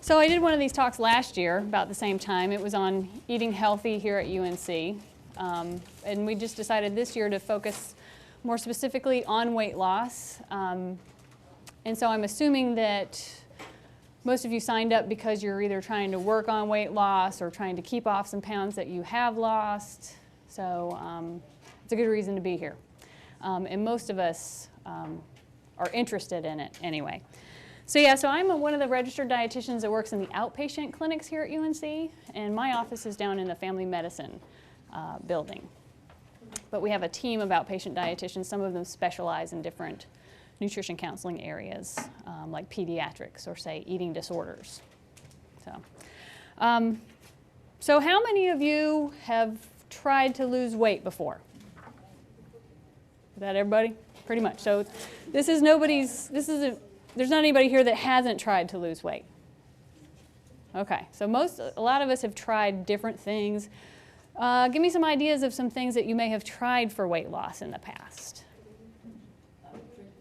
So I did one of these talks last year about the same time. It was on eating healthy here at UNC. And we just decided this year to focus more specifically on weight loss. And so I'm assuming that most of you signed up because you're either trying to work on weight loss or trying to keep off some pounds that you have lost. So it's a good reason to be here. And most of us are interested in it anyway. So yeah, so I'm one of the registered dietitians that works in the outpatient clinics here at UNC, and my office is down in the family medicine building. But we have a team of outpatient dietitians. Some of them specialize in different nutrition counseling areas, like pediatrics or, say, eating disorders. So how many of you have tried to lose weight before? Is that everybody? Pretty much. So this is nobody's, there's not anybody here that hasn't tried to lose weight. Okay, so a lot of us have tried different things. Give me some ideas of some things that you may have tried for weight loss in the past.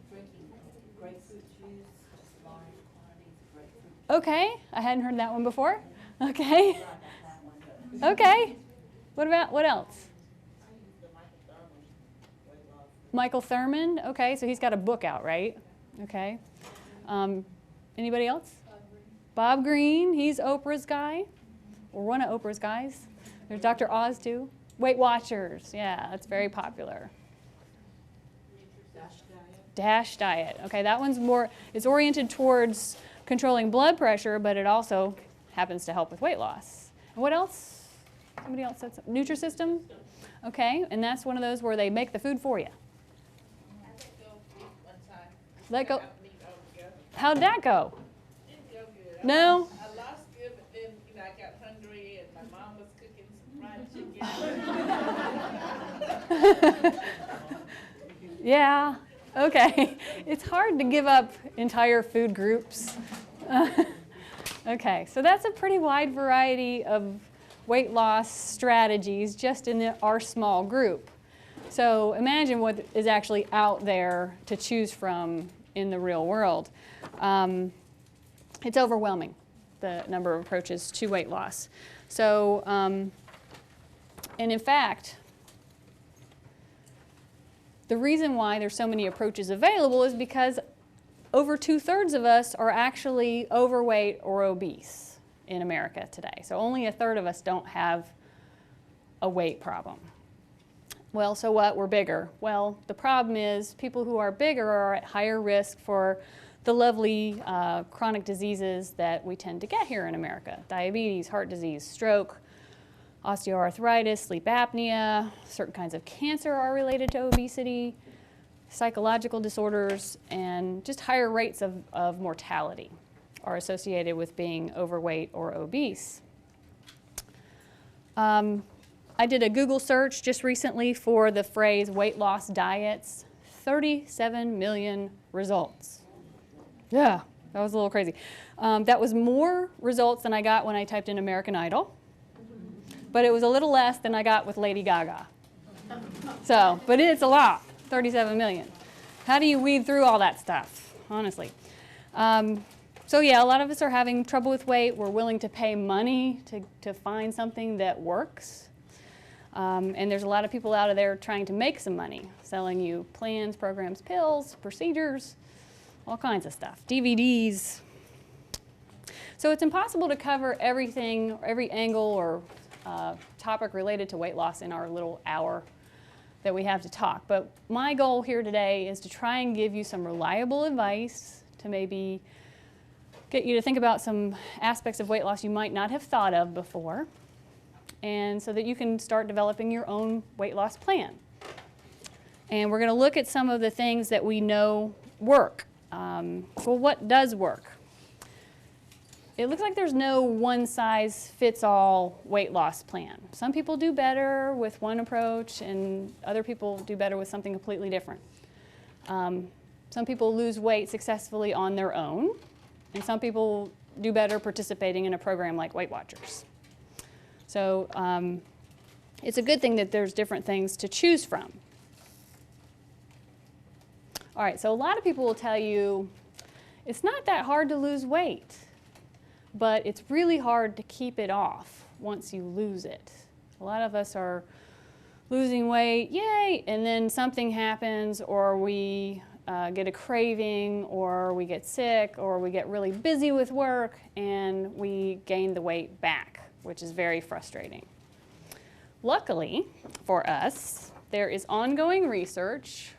Drinking grapefruit juice, large quantities of grapefruit. Okay, I hadn't heard that one before. Okay. Okay. What else? Michael Thurman. Okay, so he's got a book out, right? Okay. Anybody else? Bob Green. He's Oprah's guy, or one of Oprah's guys. There's Dr. Oz too. Weight Watchers. Yeah, that's very popular. DASH diet. Okay, that one's more, it's oriented towards controlling blood pressure, but it also happens to help with weight loss. And what else? Somebody else said something. Nutrisystem? Okay, and that's one of those where they make the food for you. Let go. How'd that go? Didn't go good. No? I lost good, but then I got hungry and my mom was cooking some fried chicken. Yeah, okay. It's hard to give up entire food groups. Okay, so that's a pretty wide variety of weight loss strategies just in our small group. So imagine what is actually out there to choose from in the real world. It's overwhelming, the number of approaches to weight loss. So, and in fact, the reason why there's so many approaches available is because over 2/3 of us are actually overweight or obese in America today. So only 1/3 of us don't have a weight problem. Well, so what? We're bigger. Well, the problem is people who are bigger are at higher risk for the lovely chronic diseases that we tend to get here in America. Diabetes, heart disease, stroke, osteoarthritis, sleep apnea, certain kinds of cancer are related to obesity, psychological disorders, and just higher rates of mortality are associated with being overweight or obese. I did a Google search just recently for the phrase weight loss diets, 37 million results. Yeah, that was a little crazy. That was more results than I got when I typed in American Idol, but it was a little less than I got with Lady Gaga. So, but it's a lot, 37 million. How do you weed through all that stuff, honestly? So yeah, a lot of us are having trouble with weight. We're willing to pay money to find something that works. And there's a lot of people out of there trying to make some money, selling you plans, programs, pills, procedures, all kinds of stuff, DVDs. So it's impossible to cover everything, every angle or topic related to weight loss in our little hour that we have to talk. But my goal here today is to try and give you some reliable advice to maybe get you to think about some aspects of weight loss you might not have thought of before, and so that you can start developing your own weight loss plan. And we're going to look at some of the things that we know work. Well, what does work? It looks like there's no one-size-fits-all weight loss plan. Some people do better with one approach, and other people do better with something completely different. Some people lose weight successfully on their own, and some people do better participating in a program like Weight Watchers. So it's a good thing that there's different things to choose from. All right, so a lot of people will tell you it's not that hard to lose weight. but it's really hard to keep it off once you lose it. A lot of us are losing weight, yay, and then something happens, or we get a craving, or we get sick, or we get really busy with work, and we gain the weight back, which is very frustrating. Luckily for us, there is ongoing research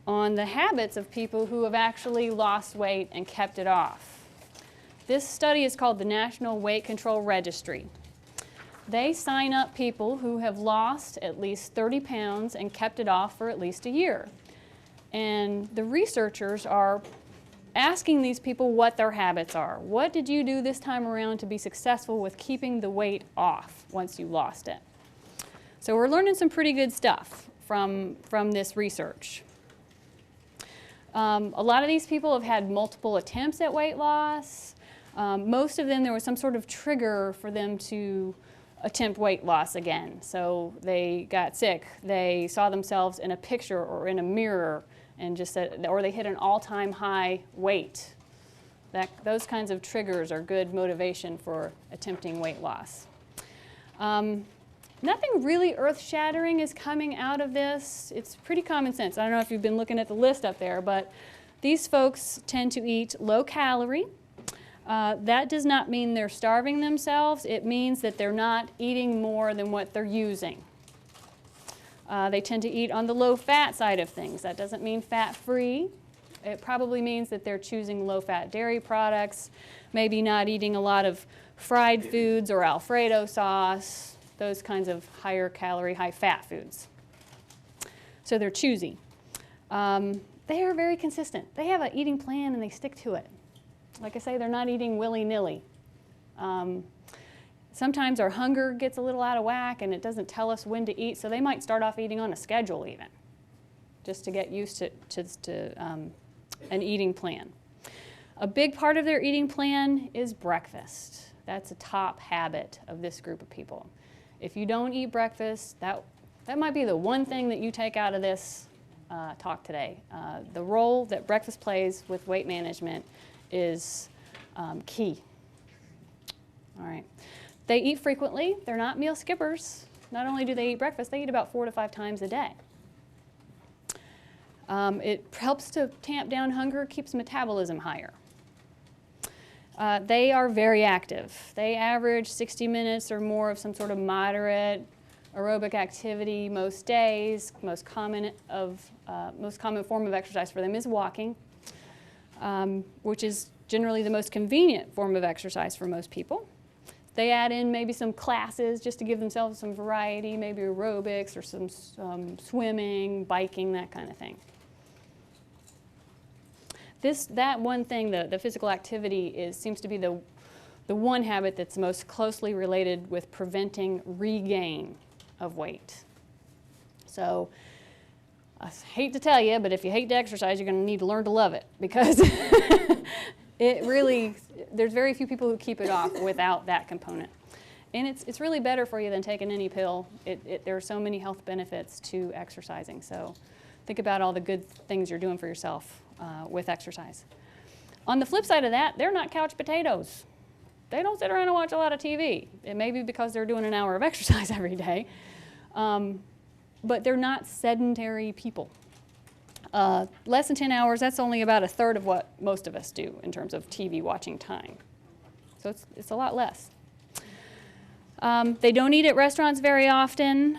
on the habits of people who have actually lost weight and kept it off. This study is called the National Weight Control Registry. They sign up people who have lost at least 30 pounds and kept it off for at least a year. And the researchers are asking these people what their habits are. What did you do this time around to be successful with keeping the weight off once you lost it? So we're learning some pretty good stuff from this research. A lot of these people have had multiple attempts at weight loss. Most of them, there was some sort of trigger for them to attempt weight loss again. So they got sick, they saw themselves in a picture or in a mirror and just said, or they hit an all-time high weight. Those kinds of triggers are good motivation for attempting weight loss. Nothing really earth-shattering is coming out of this. It's pretty common sense. I don't know if you've been looking at the list up there, but these folks tend to eat low-calorie. That does not mean they're starving themselves. It means that they're not eating more than what they're using. They tend to eat on the low-fat side of things. That doesn't mean fat-free. It probably means that they're choosing low-fat dairy products, maybe not eating a lot of fried foods or Alfredo sauce, those kinds of higher calorie, high fat foods. So they're choosy. They are very consistent. They have an eating plan and they stick to it. Like I say, they're not eating willy-nilly. Sometimes our hunger gets a little out of whack and it doesn't tell us when to eat, so they might start off eating on a schedule even, just to get used to an eating plan. A big part of their eating plan is breakfast. That's a top habit of this group of people. If you don't eat breakfast, that might be the one thing that you take out of this talk today. The role that breakfast plays with weight management is key. All right. They eat frequently. They're not meal skippers. Not only do they eat breakfast, they eat about 4 to 5 times a day. It helps to tamp down hunger, keeps metabolism higher. They are very active. They average 60 minutes or more of some sort of moderate aerobic activity most days. Most common form of exercise for them is walking, which is generally the most convenient form of exercise for most people. They add in maybe some classes just to give themselves some variety, maybe aerobics or some swimming, biking, that kind of thing. That one thing, the physical activity, seems to be the one habit that's most closely related with preventing regain of weight. So I hate to tell you, but if you hate to exercise, you're going to need to learn to love it, because there's very few people who keep it off without that component. And it's really better for you than taking any pill. There are so many health benefits to exercising. So think about all the good things you're doing for yourself with exercise. On the flip side of that, they're not couch potatoes. They don't sit around and watch a lot of TV. It may be because they're doing an hour of exercise every day. But they're not sedentary people. Less than 10 hours, that's only about 1/3 of what most of us do in terms of TV watching time. So it's a lot less. They don't eat at restaurants very often,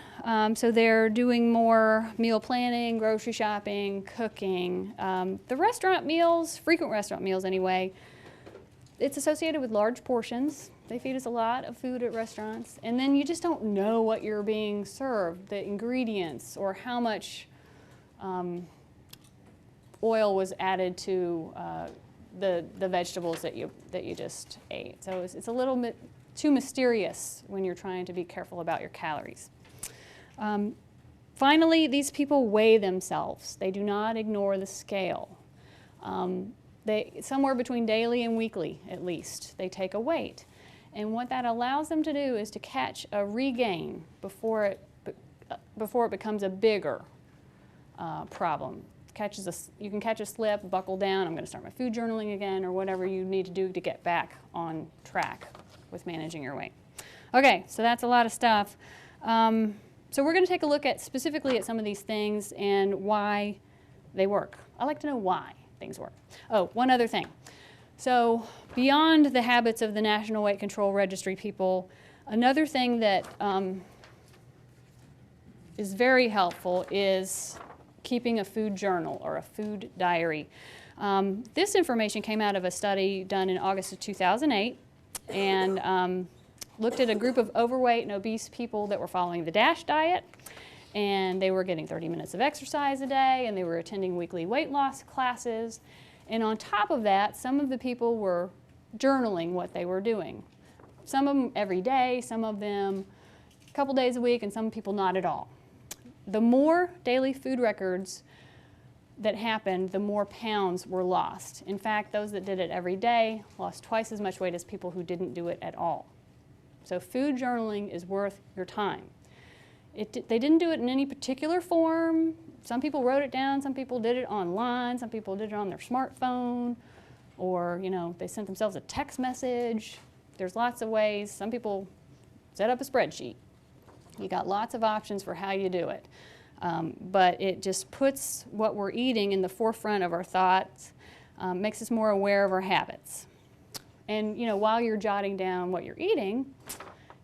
so they're doing more meal planning, grocery shopping, cooking. The restaurant meals, frequent restaurant meals anyway, it's associated with large portions. They feed us a lot of food at restaurants, and then you just don't know what you're being served, the ingredients, or how much oil was added to the vegetables that you just ate. So it's a little bit too mysterious when you're trying to be careful about your calories. Finally, these people weigh themselves. They do not ignore the scale. Somewhere between daily and weekly, at least, they take a weight. And what that allows them to do is to catch a regain before it becomes a bigger problem. you can catch a slip, buckle down, I'm going to start my food journaling again, or whatever you need to do to get back on track with managing your weight. Okay, so that's a lot of stuff. So we're going to take a look at specifically at some of these things and why they work. I like to know why things work. Oh, one other thing. So beyond the habits of the National Weight Control Registry people, another thing that is very helpful is keeping a food journal or a food diary. This information came out of a study done in August of 2008 and looked at a group of overweight and obese people that were following the DASH diet, and they were getting 30 minutes of exercise a day, and they were attending weekly weight loss classes. And on top of that, some of the people were journaling what they were doing. Some of them every day, some of them a couple days a week, and some people not at all. The more daily food records that happened, the more pounds were lost. In fact, those that did it every day lost twice as much weight as people who didn't do it at all. So food journaling is worth your time. They didn't do it in any particular form. Some people wrote it down, some people did it online, some people did it on their smartphone, or they sent themselves a text message. There's lots of ways. Some people set up a spreadsheet. You got lots of options for how you do it. But it just puts what we're eating in the forefront of our thoughts, makes us more aware of our habits. And while you're jotting down what you're eating,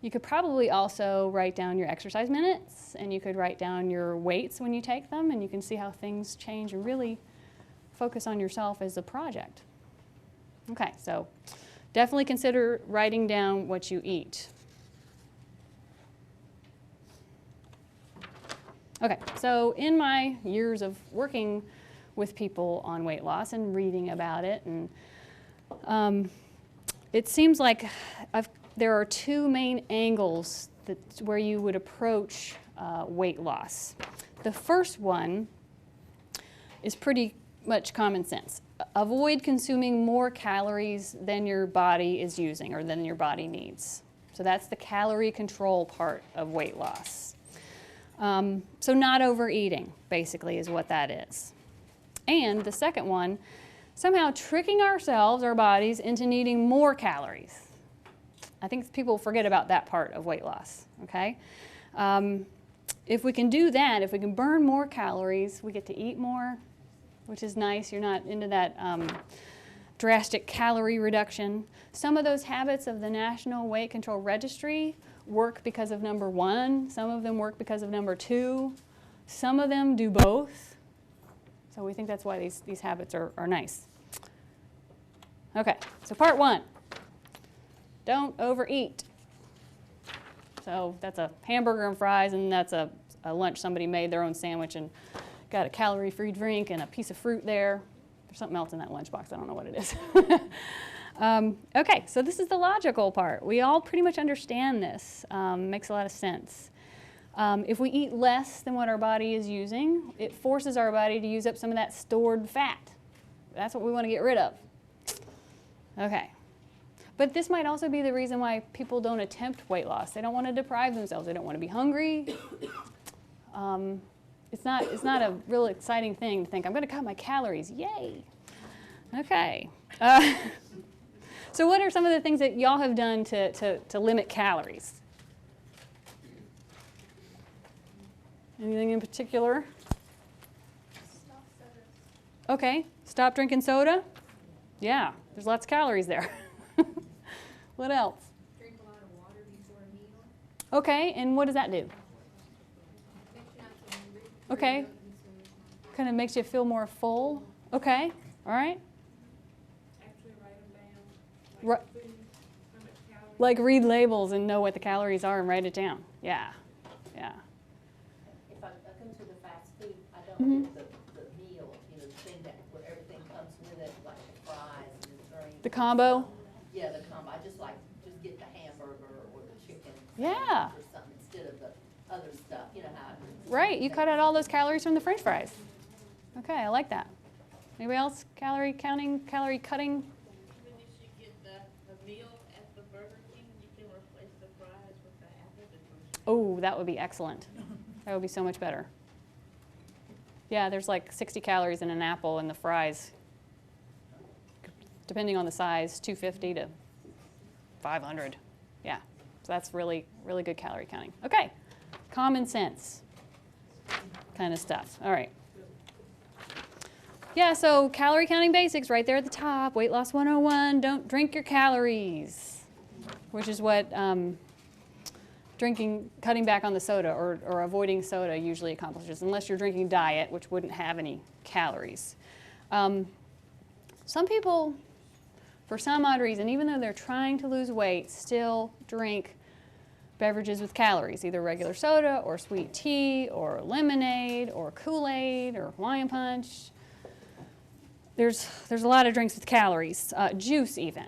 you could probably also write down your exercise minutes, and you could write down your weights when you take them, and you can see how things change and really focus on yourself as a project. Okay, so definitely consider writing down what you eat. Okay, so in my years of working with people on weight loss and reading about it, and it seems like there are two main angles where you would approach weight loss. The first one is pretty much common sense. Avoid consuming more calories than your body is using or than your body needs. So that's the calorie control part of weight loss. So not overeating, basically, is what that is. And the second one, somehow tricking ourselves, our bodies, into needing more calories. I think people forget about that part of weight loss, okay? If we can do that, if we can burn more calories, we get to eat more, which is nice. You're not into that drastic calorie reduction. Some of those habits of the National Weight Control Registry work because of number one. Some of them work because of number two. Some of them do both. So we think that's why these habits are nice. Okay, so part one. Don't overeat. So that's a hamburger and fries, and that's a lunch somebody made their own sandwich and got a calorie-free drink and a piece of fruit there. There's something else in that lunchbox. I don't know what it is. Okay, so this is the logical part. We all pretty much understand this. Makes a lot of sense. If we eat less than what our body is using, it forces our body to use up some of that stored fat. That's what we want to get rid of. Okay. But this might also be the reason why people don't attempt weight loss. They don't want to deprive themselves. They don't want to be hungry. It's not a real exciting thing to think, I'm going to cut my calories. Yay. Okay. So what are some of the things that y'all have done to limit calories? Anything in particular? Stop soda. Okay. Stop drinking soda? Yeah. There's lots of calories there. What else? Drink a lot of water before a meal. Okay, and what does that do? Makes you not so hungry. Okay. Kind of makes you feel more full. Okay, all right. Actually write them down. Ri- Food, how much calories. Like read labels and know what the calories are and write it down. Yeah, yeah. If I come to the fast food, I Mhm. don't get the meal, the thing that, where everything comes with it, like the fries and the drink. The combo? Yeah, the combo. I just get the hamburger or the chicken. Yeah. Or something instead of the other stuff, how. Right, you cut out all those calories from the French fries. Okay, I like that. Anybody else? Calorie counting, calorie cutting? Even if you get the meal at the Burger King, you can replace the fries with the hamburger. Oh, that would be excellent. That would be so much better. Yeah, there's like 60 calories in an apple, and the fries, depending on the size, 250 to 500. Yeah, so that's really, really good calorie counting. Okay, common sense kind of stuff. All right. Yeah, so calorie counting basics right there at the top. Weight loss 101, don't drink your calories, which is what cutting back on the soda or avoiding soda usually accomplishes, unless you're drinking diet, which wouldn't have any calories. Some people, for some odd reason, even though they're trying to lose weight, still drink beverages with calories, either regular soda or sweet tea or lemonade or Kool-Aid or Hawaiian Punch. There's a lot of drinks with calories, juice even,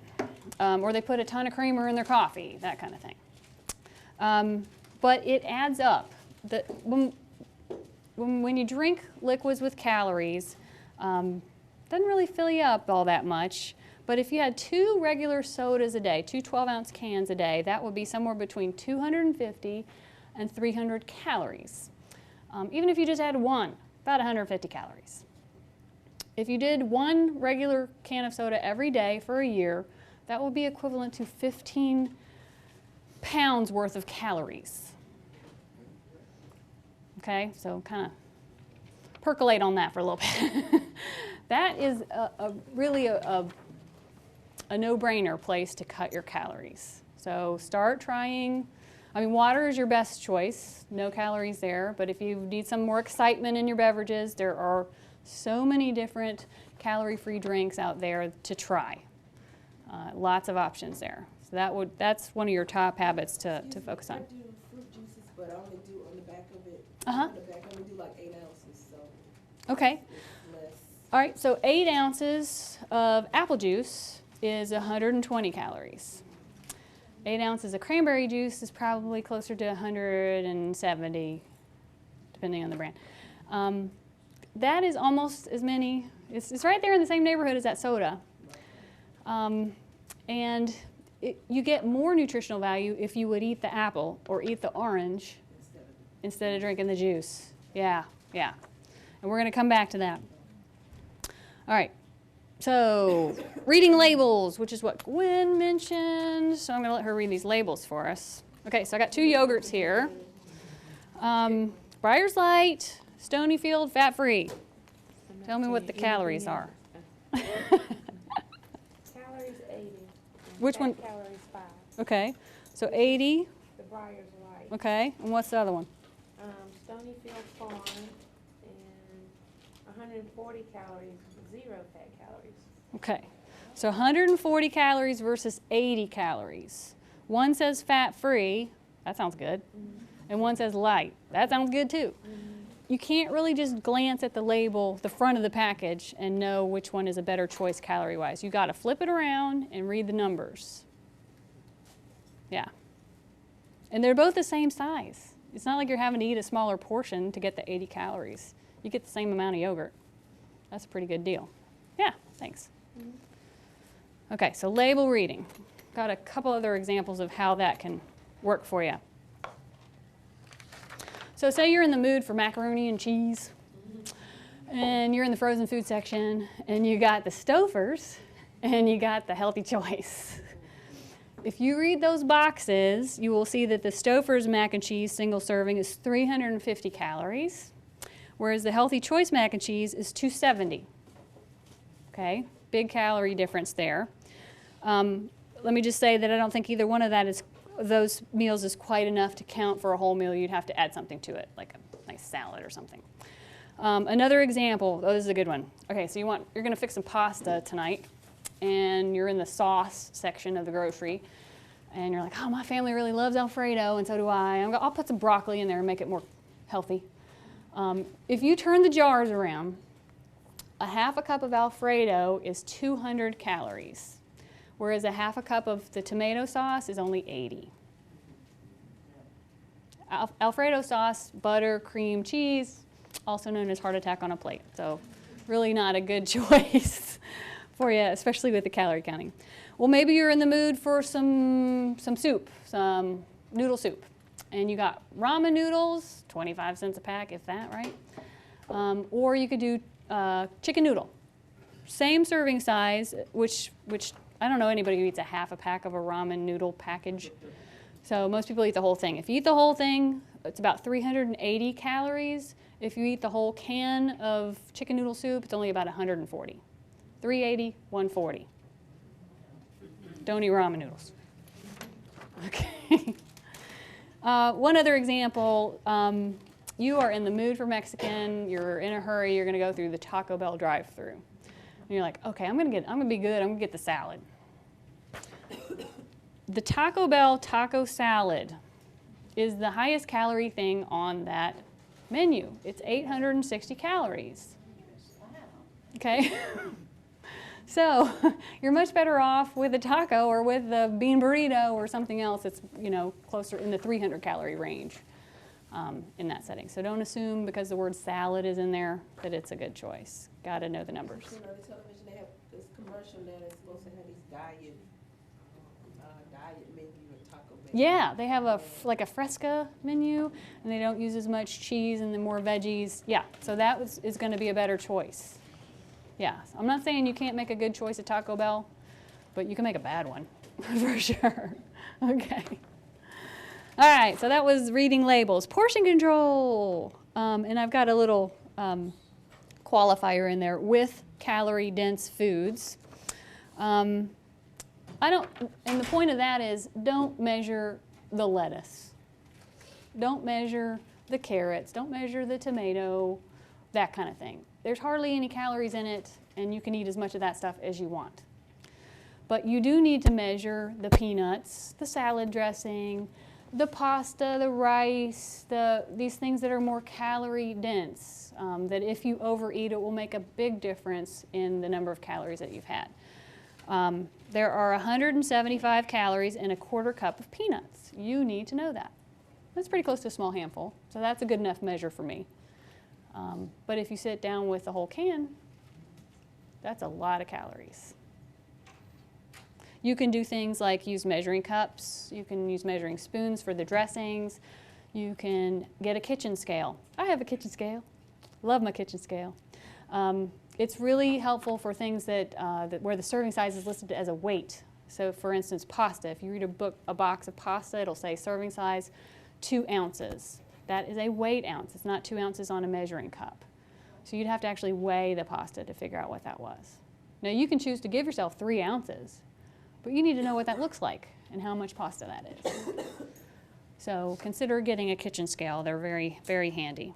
or they put a ton of creamer in their coffee, that kind of thing. But it adds up. When you drink liquids with calories, doesn't really fill you up all that much. But if you had 2 regular sodas a day, 2 12-ounce cans a day, that would be somewhere between 250 and 300 calories. Even if you just had one, about 150 calories. If you did 1 regular can of soda every day for a year, that would be equivalent to 15 pounds worth of calories. Okay, so kind of percolate on that for a little bit. That is really a no-brainer place to cut your calories. So start trying. I mean, water is your best choice, no calories there, but if you need some more excitement in your beverages, there are so many different calorie-free drinks out there to try. Lots of options there. So that's one of your top habits to focus on. I do fruit juices, but I only do on the back of it. Uh-huh. On the back, I only do like 8 ounces, so Okay. it's less. All right, so 8 ounces of apple juice is 120 calories. 8 ounces of cranberry juice is probably closer to 170, depending on the brand. That is almost as many, it's right there in the same neighborhood as that soda. And you get more nutritional value if you would eat the apple or eat the orange instead of drinking the juice. Yeah. And we're going to come back to that. All right. So, reading labels, which is what Gwen mentioned. So I'm going to let her read these labels for us. Okay, so I got 2 yogurts here. Breyer's Light, Stonyfield, fat-free. Tell me what the calories are. Calories 80. Which one? Calories 5. Okay, so 80. The Breyer's Light. Okay, and what's the other one? Stonyfield Farm and 140 calories, 0 fat calories. Okay, so 140 calories versus 80 calories. One says fat-free, that sounds good, and one says light, that sounds good too. You can't really just glance at the label, the front of the package, and know which one is a better choice calorie-wise. You got to flip it around and read the numbers. Yeah, and they're both the same size. It's not like you're having to eat a smaller portion to get the 80 calories. You get the same amount of yogurt. That's a pretty good deal. Yeah, thanks. Okay, so label reading. Got a couple other examples of how that can work for you. So say you're in the mood for macaroni and cheese, and you're in the frozen food section, and you got the Stouffer's, and you got the Healthy Choice. If you read those boxes, you will see that the Stouffer's mac and cheese single serving is 350 calories, whereas the Healthy Choice mac and cheese is 270. Okay, big calorie difference there. Let me just say that I don't think either one of those meals is quite enough to count for a whole meal. You'd have to add something to it, like a nice salad or something. Another example, oh, this is a good one. Okay, so you're gonna fix some pasta tonight, and you're in the sauce section of the grocery, and you're like, oh, my family really loves Alfredo, and so do I. I'll put some broccoli in there and make it more healthy. If you turn the jars around, a half a cup of Alfredo is 200 calories, whereas a half a cup of the tomato sauce is only 80. Alfredo sauce, butter, cream, cheese, also known as heart attack on a plate. So really not a good choice for you, especially with the calorie counting. Well, maybe you're in the mood for some soup, some noodle soup. And you got ramen noodles, 25 cents a pack, if that, right? Or you could do chicken noodle. Same serving size, which I don't know anybody who eats a half a pack of a ramen noodle package. So most people eat the whole thing. If you eat the whole thing, it's about 380 calories. If you eat the whole can of chicken noodle soup, it's only about 140. 380, 140. Don't eat ramen noodles. Okay. One other example, you are in the mood for Mexican, you're in a hurry, you're gonna go through the Taco Bell drive-thru. And you're like, okay, I'm gonna be good, I'm gonna get the salad. The Taco Bell taco salad is the highest calorie thing on that menu. It's 860 calories. Okay? So you're much better off with a taco or with a bean burrito or something else that's, you know, closer in the 300 calorie range in that setting. So don't assume because the word salad is in there that it's a good choice. Got to know the numbers. You know, the television, they have this commercial that is supposed to have these diet menu or taco menu. Yeah, they have like a fresca menu, and they don't use as much cheese and the more veggies. Yeah, so that is going to be a better choice. Yeah, I'm not saying you can't make a good choice at Taco Bell, but you can make a bad one for sure. Okay. All right, so that was reading labels. Portion control, and I've got a little qualifier in there with calorie-dense foods. And the point of that is don't measure the lettuce. Don't measure the carrots. Don't measure the tomato, that kind of thing. There's hardly any calories in it, and you can eat as much of that stuff as you want. But you do need to measure the peanuts, the salad dressing, the pasta, the rice, these things that are more calorie dense, that if you overeat, it will make a big difference in the number of calories that you've had. There are 175 calories in a quarter cup of peanuts. You need to know that. That's pretty close to a small handful, so that's a good enough measure for me. But if you sit down with the whole can, that's a lot of calories. You can do things like use measuring cups. You can use measuring spoons for the dressings. You can get a kitchen scale. I have a kitchen scale. Love my kitchen scale. It's really helpful for things that where the serving size is listed as a weight. So for instance, pasta. If you read a box of pasta, it'll say serving size 2 ounces. That is a weight ounce. It's not 2 ounces on a measuring cup. So you'd have to actually weigh the pasta to figure out what that was. Now you can choose to give yourself 3 ounces, but you need to know what that looks like and how much pasta that is. So consider getting a kitchen scale. They're very, very handy.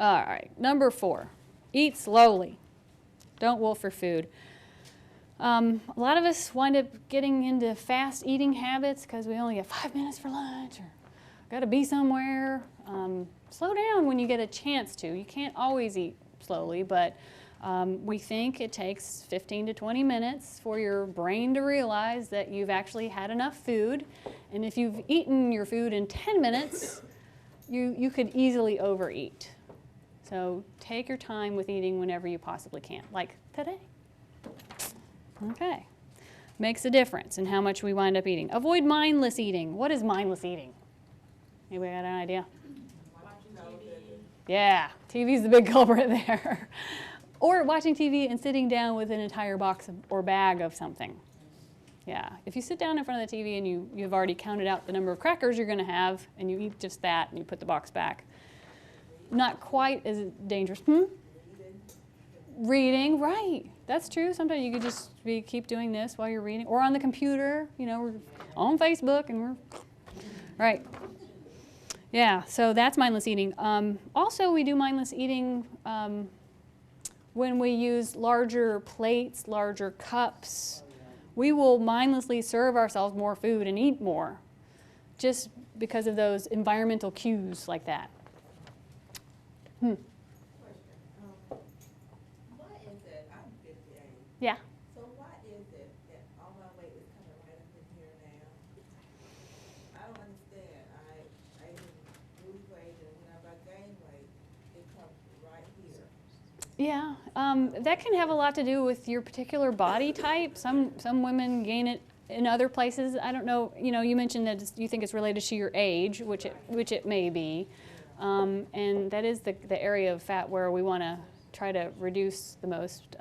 All right, number 4, eat slowly. Don't wolf for food. A lot of us wind up getting into fast eating habits because we only get 5 minutes for lunch or got to be somewhere. Slow down when you get a chance to. You can't always eat slowly, but we think it takes 15 to 20 minutes for your brain to realize that you've actually had enough food. And if you've eaten your food in 10 minutes, you could easily overeat. So take your time with eating whenever you possibly can, like today. Okay. Makes a difference in how much we wind up eating. Avoid mindless eating. What is mindless eating? Anybody got an idea? Watching TV. Yeah, TV's the big culprit there. Or watching TV and sitting down with an entire box or bag of something. Yeah, if you sit down in front of the TV and you've already counted out the number of crackers you're going to have and you eat just that and you put the box back, not quite as dangerous. Reading, right. That's true. Sometimes you could just keep doing this while you're reading. Or on the computer, you know, we're on Facebook and we're, right. Yeah, so that's mindless eating. Also, we do mindless eating when we use larger plates, larger cups. We will mindlessly serve ourselves more food and eat more just because of those environmental cues like that. Question. Why is it, I'm 58, Yeah. so why is it that all my weight is coming right up in here now? I don't understand. I even lose weight, and whenever I gain weight, it comes right here. Yeah, that can have a lot to do with your particular body type. Some women gain it in other places. I don't know, you know, you mentioned that you think it's related to your age, which it may be. and that is the area of fat where we want to try to reduce the most.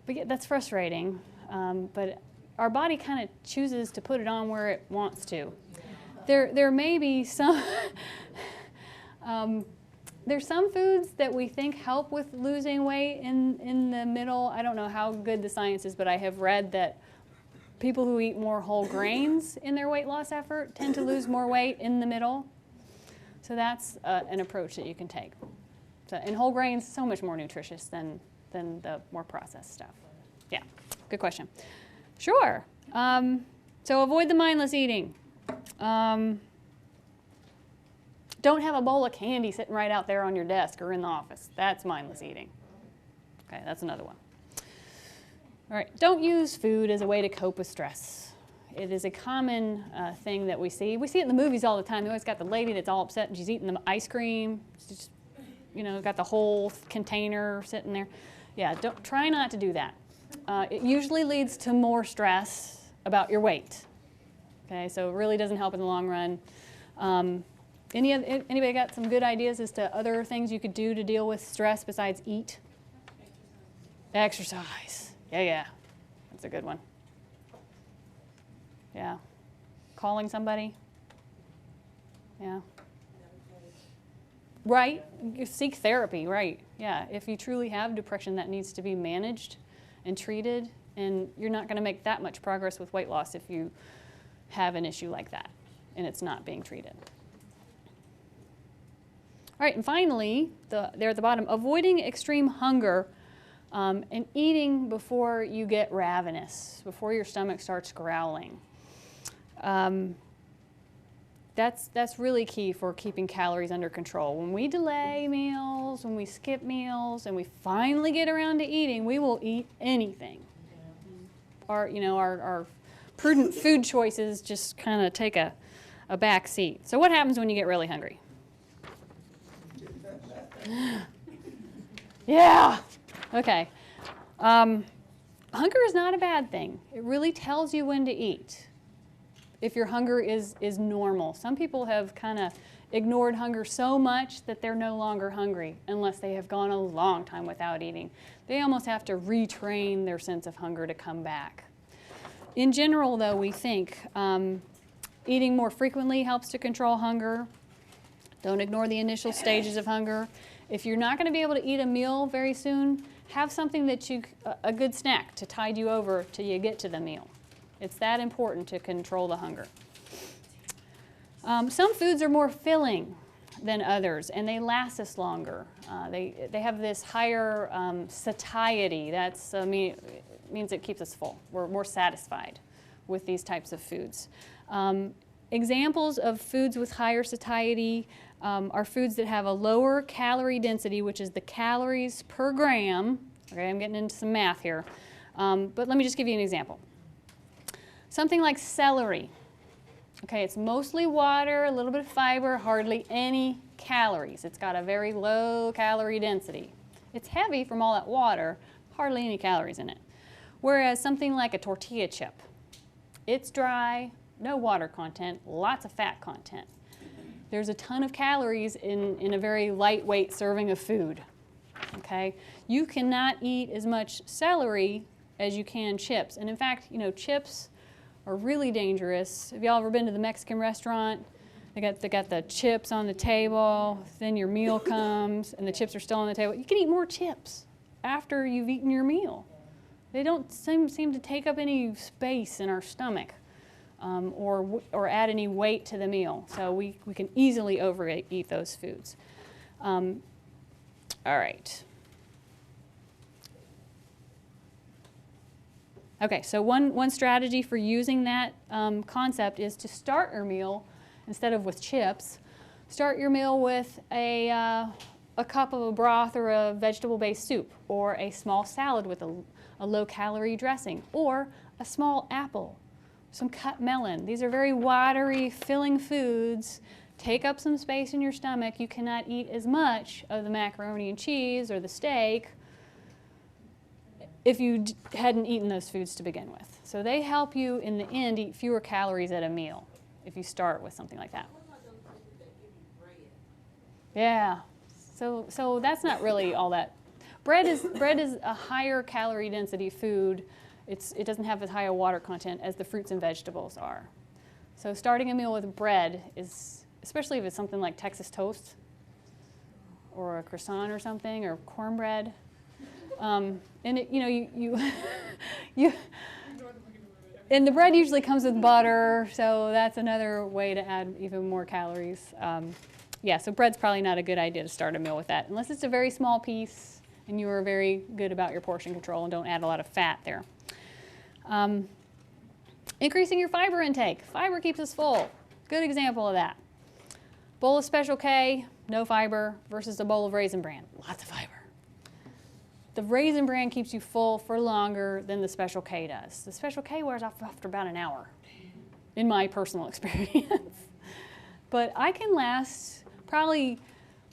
But yeah, that's frustrating. But our body kind of chooses to put it on where it wants to. There may be some there's some foods that we think help with losing weight in the middle. I don't know how good the science is, but I have read that people who eat more whole grains in their weight loss effort tend to lose more weight in the middle. So that's an approach that you can take. So, and whole grains so much more nutritious than the more processed stuff. Yeah, good question. Sure. So avoid the mindless eating. Don't have a bowl of candy sitting right out there on your desk or in the office. That's mindless eating. Okay, that's another one. All right, don't use food as a way to cope with stress. It is a common thing that we see. We see it in the movies all the time. They always got the lady that's all upset and she's eating the ice cream. She's just, you know, got the whole container sitting there. Yeah, try not to do that. It usually leads to more stress about your weight. Okay, so it really doesn't help in the long run. Anybody got some good ideas as to other things you could do to deal with stress besides eat? Exercise. Yeah, that's a good one. Yeah. Calling somebody. Yeah. Right. You seek therapy, right. Yeah. If you truly have depression, that needs to be managed and treated, and you're not going to make that much progress with weight loss if you have an issue like that and it's not being treated. All right, and finally, there at the bottom, avoiding extreme hunger and eating before you get ravenous, before your stomach starts growling. That's really key for keeping calories under control. When we delay meals, when we skip meals, and we finally get around to eating, we will eat anything. Our prudent food choices just kind of take a back seat. So what happens when you get really hungry? Yeah. Okay. Hunger is not a bad thing. It really tells you when to eat. If your hunger is normal. Some people have kind of ignored hunger so much that they're no longer hungry unless they have gone a long time without eating. They almost have to retrain their sense of hunger to come back. In general, though, we think eating more frequently helps to control hunger. Don't ignore the initial stages of hunger. If you're not going to be able to eat a meal very soon, have something a good snack to tide you over till you get to the meal. It's that important to control the hunger. Some foods are more filling than others, and they last us longer. They have this higher satiety. That means it keeps us full. We're more satisfied with these types of foods. Examples of foods with higher satiety are foods that have a lower calorie density, which is the calories per gram. Okay, I'm getting into some math here. But let me just give you an example. Something like celery. Okay, it's mostly water, a little bit of fiber, hardly any calories. It's got a very low calorie density. It's heavy from all that water, hardly any calories in it. Whereas something like a tortilla chip, it's dry, no water content, lots of fat content. There's a ton of calories in a very lightweight serving of food. Okay? You cannot eat as much celery as you can chips. And in fact, chips are really dangerous. Have y'all ever been to the Mexican restaurant? They got the chips on the table, then your meal comes, and the chips are still on the table. You can eat more chips after you've eaten your meal. They don't seem to take up any space in our stomach or add any weight to the meal. So we can easily overeat those foods. All right. Okay, so one strategy for using that concept is to start your meal, instead of with chips, start your meal with a cup of a broth or a vegetable-based soup, or a small salad with a low-calorie dressing, or a small apple, some cut melon. These are very watery, filling foods. Take up some space in your stomach. You cannot eat as much of the macaroni and cheese or the steak if you hadn't eaten those foods to begin with. So they help you, in the end, eat fewer calories at a meal if you start with something like that. What about those places that give you bread? Yeah. So that's not really all that. Bread is a higher calorie density food. It doesn't have as high a water content as the fruits and vegetables are. So starting a meal with bread is, especially if it's something like Texas toast or a croissant or something, or cornbread. And it, you and the bread usually comes with butter, so that's another way to add even more calories. Yeah, so bread's probably not a good idea to start a meal with that, unless it's a very small piece and you are very good about your portion control and don't add a lot of fat there. Increasing your fiber intake. Fiber keeps us full. Good example of that. Bowl of Special K, no fiber, versus a bowl of Raisin Bran, lots of fiber. The Raisin Bran keeps you full for longer than the Special K does. The Special K wears off after about an hour, in my personal experience. But I can last probably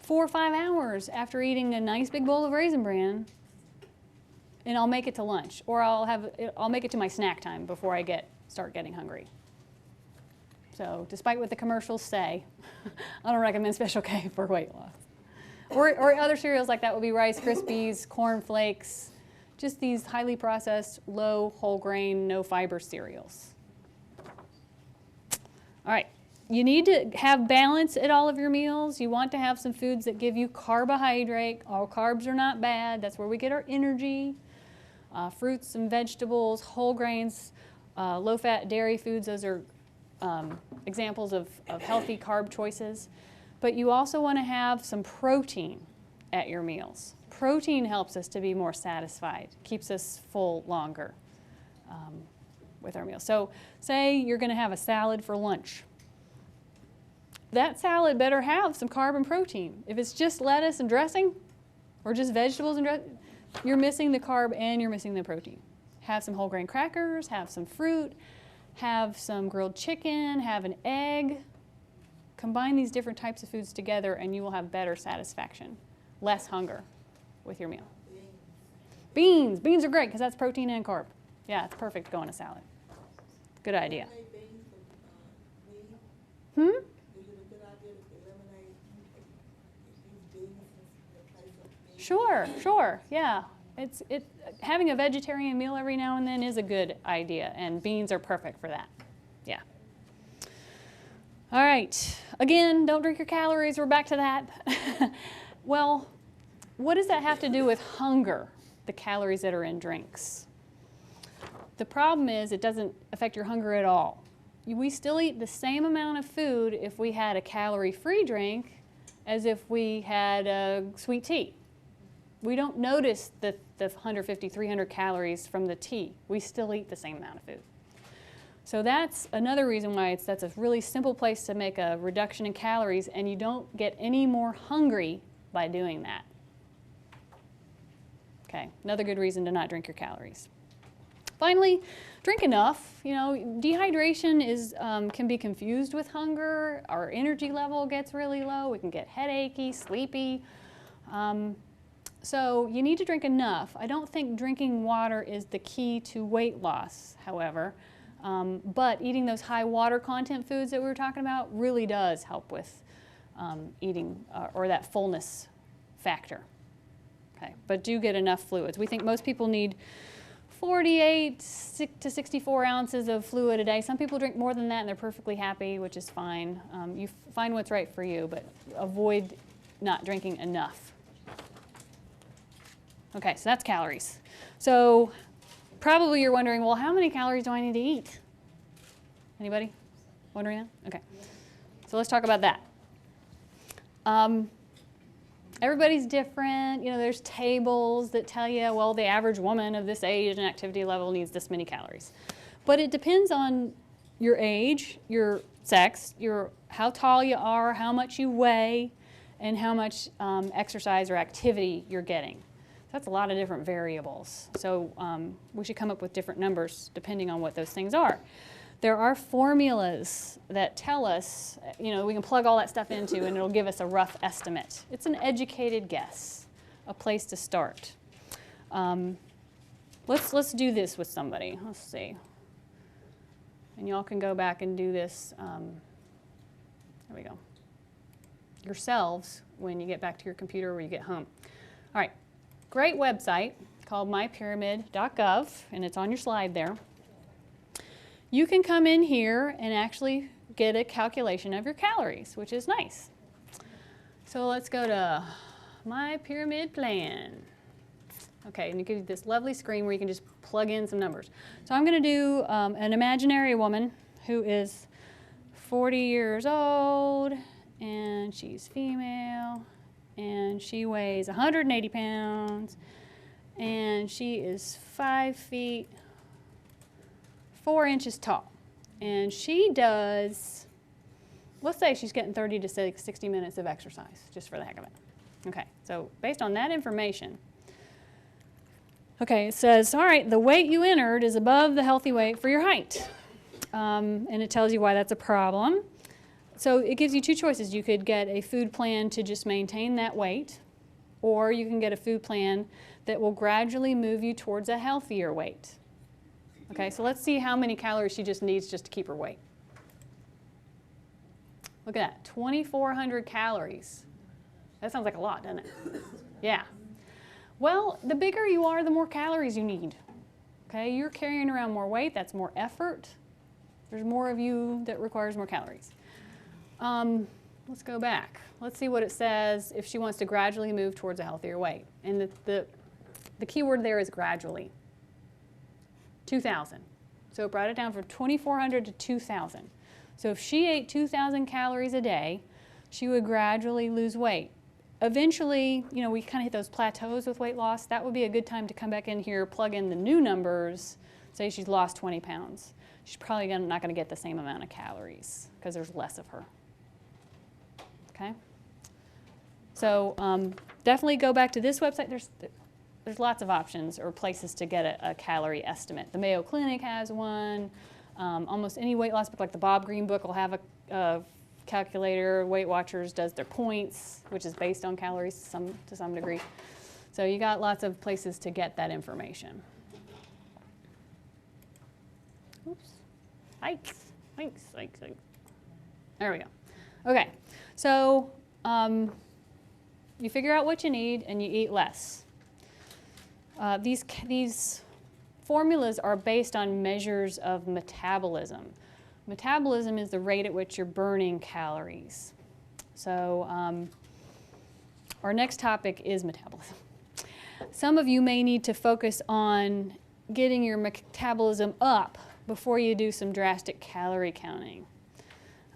4 or 5 hours after eating a nice big bowl of Raisin Bran, and I'll make it to lunch, or I'll make it to my snack time before I start getting hungry. So despite what the commercials say, I don't recommend Special K for weight loss. Or other cereals like that would be Rice Krispies, Corn Flakes, just these highly processed, low whole grain, no fiber cereals. All right, you need to have balance at all of your meals. You want to have some foods that give you carbohydrate. All carbs are not bad. That's where we get our energy. Fruits and vegetables, whole grains, low-fat dairy foods, those are examples of healthy carb choices. But you also want to have some protein at your meals. Protein helps us to be more satisfied, keeps us full longer with our meals. So say you're going to have a salad for lunch. That salad better have some carb and protein. If it's just lettuce and dressing, or just vegetables and dressing, you're missing the carb and you're missing the protein. Have some whole grain crackers, have some fruit, have some grilled chicken, have an egg. Combine these different types of foods together and you will have better satisfaction, less hunger with your meal. Beans. Beans are great because that's protein and carb. Yeah, it's perfect to go in a salad. Good idea. Eliminate beans from meat? Hmm? Is it a good idea to eliminate these beans in place of meat? Sure, yeah. Having a vegetarian meal every now and then is a good idea, and beans are perfect for that. Yeah. All right. Again, don't drink your calories. We're back to that. Well, what does that have to do with hunger, the calories that are in drinks? The problem is it doesn't affect your hunger at all. We still eat the same amount of food if we had a calorie-free drink as if we had a sweet tea. We don't notice the 150, 300 calories from the tea. We still eat the same amount of food. So that's another reason why that's a really simple place to make a reduction in calories, and you don't get any more hungry by doing that. Okay, another good reason to not drink your calories. Finally, drink enough. Dehydration can be confused with hunger. Our energy level gets really low. We can get headachy, sleepy. So you need to drink enough. I don't think drinking water is the key to weight loss, however. But eating those high water content foods that we were talking about really does help with eating or that fullness factor. Okay, but do get enough fluids. We think most people need 48 to 64 ounces of fluid a day. Some people drink more than that and they're perfectly happy, which is fine. You find what's right for you, but avoid not drinking enough. Okay, so that's calories. So probably you're wondering, well, how many calories do I need to eat? Anybody wondering that? Okay. So let's talk about that. Everybody's different. There's tables that tell you, well, the average woman of this age and activity level needs this many calories. But it depends on your age, your sex, how tall you are, how much you weigh, and how much exercise or activity you're getting. That's a lot of different variables. So we should come up with different numbers depending on what those things are. There are formulas that tell us, we can plug all that stuff into and it'll give us a rough estimate. It's an educated guess, a place to start. Let's do this with somebody. Let's see. And y'all can go back and do this. There we go. yourselves when you get back to your computer or you get home. All right, great website called mypyramid.gov, and it's on your slide there. You can come in here and actually get a calculation of your calories, which is nice. So let's go to My Pyramid Plan. Okay, and it gives you this lovely screen where you can just plug in some numbers. So I'm going to do an imaginary woman who is 40 years old, and she's female, and she weighs 180 pounds, and she is 5 feet 4 inches tall. And she does, let's say she's getting 30 to 60 minutes of exercise, just for the heck of it. Okay, so based on that information, okay, it says, all right, the weight you entered is above the healthy weight for your height. And it tells you why that's a problem. So it gives you two choices. You could get a food plan to just maintain that weight, or you can get a food plan that will gradually move you towards a healthier weight. Okay, so let's see how many calories she just needs just to keep her weight. Look at that, 2,400 calories. That sounds like a lot, doesn't it? Yeah. Well, the bigger you are, the more calories you need. Okay, you're carrying around more weight, that's more effort. There's more of you that requires more calories. Let's go back. Let's see what it says if she wants to gradually move towards a healthier weight. And the key word there is gradually. 2,000. So it brought it down from 2,400 to 2,000. So if she ate 2,000 calories a day, she would gradually lose weight. Eventually, you know, we kind of hit those plateaus with weight loss. That would be a good time to come back in here, plug in the new numbers. Say she's lost 20 pounds. She's probably not going to get the same amount of calories because there's less of her. Okay? So definitely go back to this website. There's lots of options or places to get a calorie estimate. The Mayo Clinic has one. Almost any weight loss book, like the Bob Greene book, will have a calculator. Weight Watchers does their points, which is based on calories to some degree. So you got lots of places to get that information. Oops. Yikes. There we go. Okay, so you figure out what you need and you eat less. These formulas are based on measures of metabolism. Metabolism is the rate at which you're burning calories. So our next topic is metabolism. Some of you may need to focus on getting your metabolism up before you do some drastic calorie counting.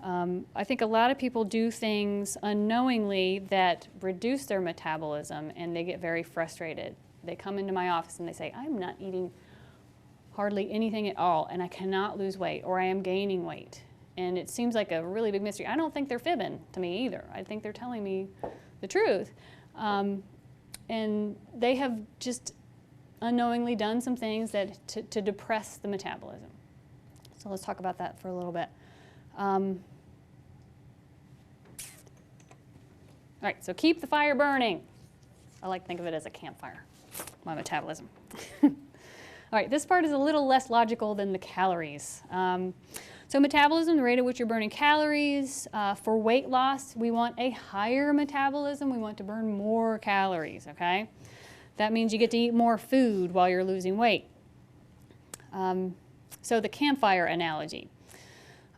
I think a lot of people do things unknowingly that reduce their metabolism, and they get very frustrated. They come into my office and they say, I'm not eating hardly anything at all, and I cannot lose weight, or I am gaining weight. And it seems like a really big mystery. I don't think they're fibbing to me either. I think they're telling me the truth. And they have just unknowingly done some things that to depress the metabolism. So let's talk about that for a little bit. All right, so keep the fire burning. I like to think of it as a campfire, my metabolism. All right, this part is a little less logical than the calories. So metabolism, the rate at which you're burning calories. For weight loss, we want a higher metabolism. We want to burn more calories, okay? That means you get to eat more food while you're losing weight. So the campfire analogy.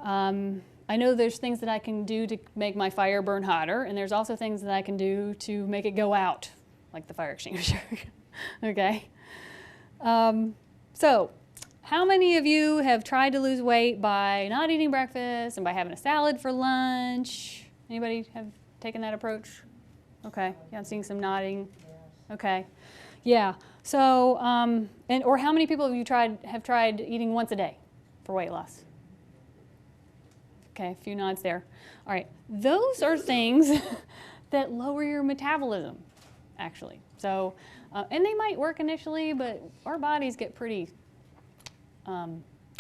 I know there's things that I can do to make my fire burn hotter, and there's also things that I can do to make it go out, like the fire extinguisher, okay? So how many of you have tried to lose weight by not eating breakfast and by having a salad for lunch? Anybody have taken that approach? Okay, yeah, I'm seeing some nodding. Okay, yeah. So, or how many people have you have tried eating once a day for weight loss? Okay, a few nods there. All right, those are things that lower your metabolism, actually. So, and they might work initially, but our bodies get pretty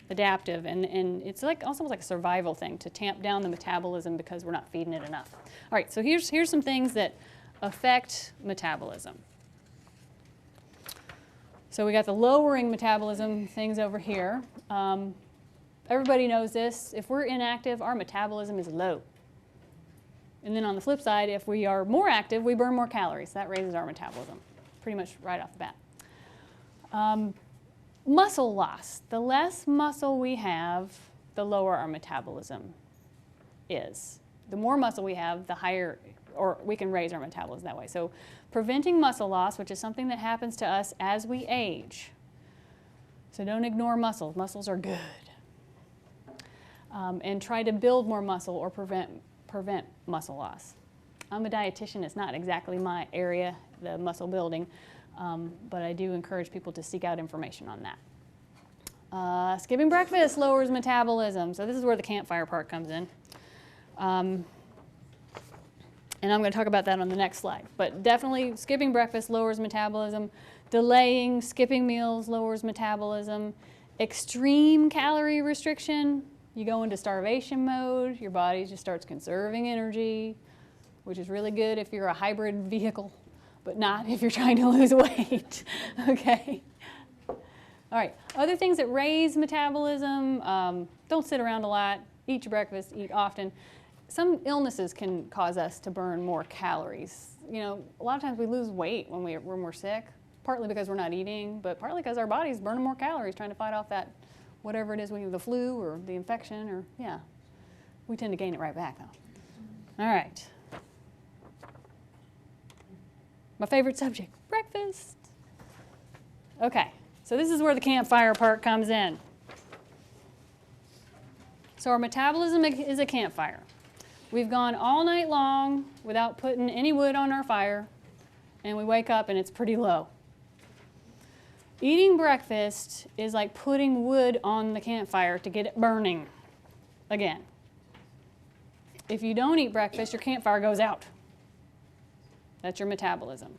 adaptive, and it's like almost like a survival thing to tamp down the metabolism because we're not feeding it enough. All right, so here's some things that affect metabolism. So we got the lowering metabolism things over here. Everybody knows this. If we're inactive, our metabolism is low. And then on the flip side, if we are more active, we burn more calories. That raises our metabolism, pretty much right off the bat. Muscle loss. The less muscle we have, the lower our metabolism is. The more muscle we have, the higher, or we can raise our metabolism that way. So preventing muscle loss, which is something that happens to us as we age. So don't ignore muscles. Muscles are good. And try to build more muscle or prevent muscle loss. I'm a dietitian. It's not exactly my area, the muscle building, but I do encourage people to seek out information on that. Skipping breakfast lowers metabolism. So this is where the campfire part comes in. And I'm going to talk about that on the next slide. But definitely skipping breakfast lowers metabolism. Delaying, skipping meals lowers metabolism. Extreme calorie restriction, you go into starvation mode. Your body just starts conserving energy, which is really good if you're a hybrid vehicle, but not if you're trying to lose weight. Okay? All right, other things that raise metabolism, don't sit around a lot, eat your breakfast, eat often. Some illnesses can cause us to burn more calories. You know, a lot of times we lose weight when we're sick, partly because we're not eating, but partly because our body's burning more calories trying to fight off that, whatever it is, the flu or the infection, or yeah. We tend to gain it right back though. All right. My favorite subject, breakfast. Okay, so this is where the campfire part comes in. So our metabolism is a campfire. We've gone all night long without putting any wood on our fire, and we wake up and it's pretty low. Eating breakfast is like putting wood on the campfire to get it burning again. If you don't eat breakfast, your campfire goes out. That's your metabolism.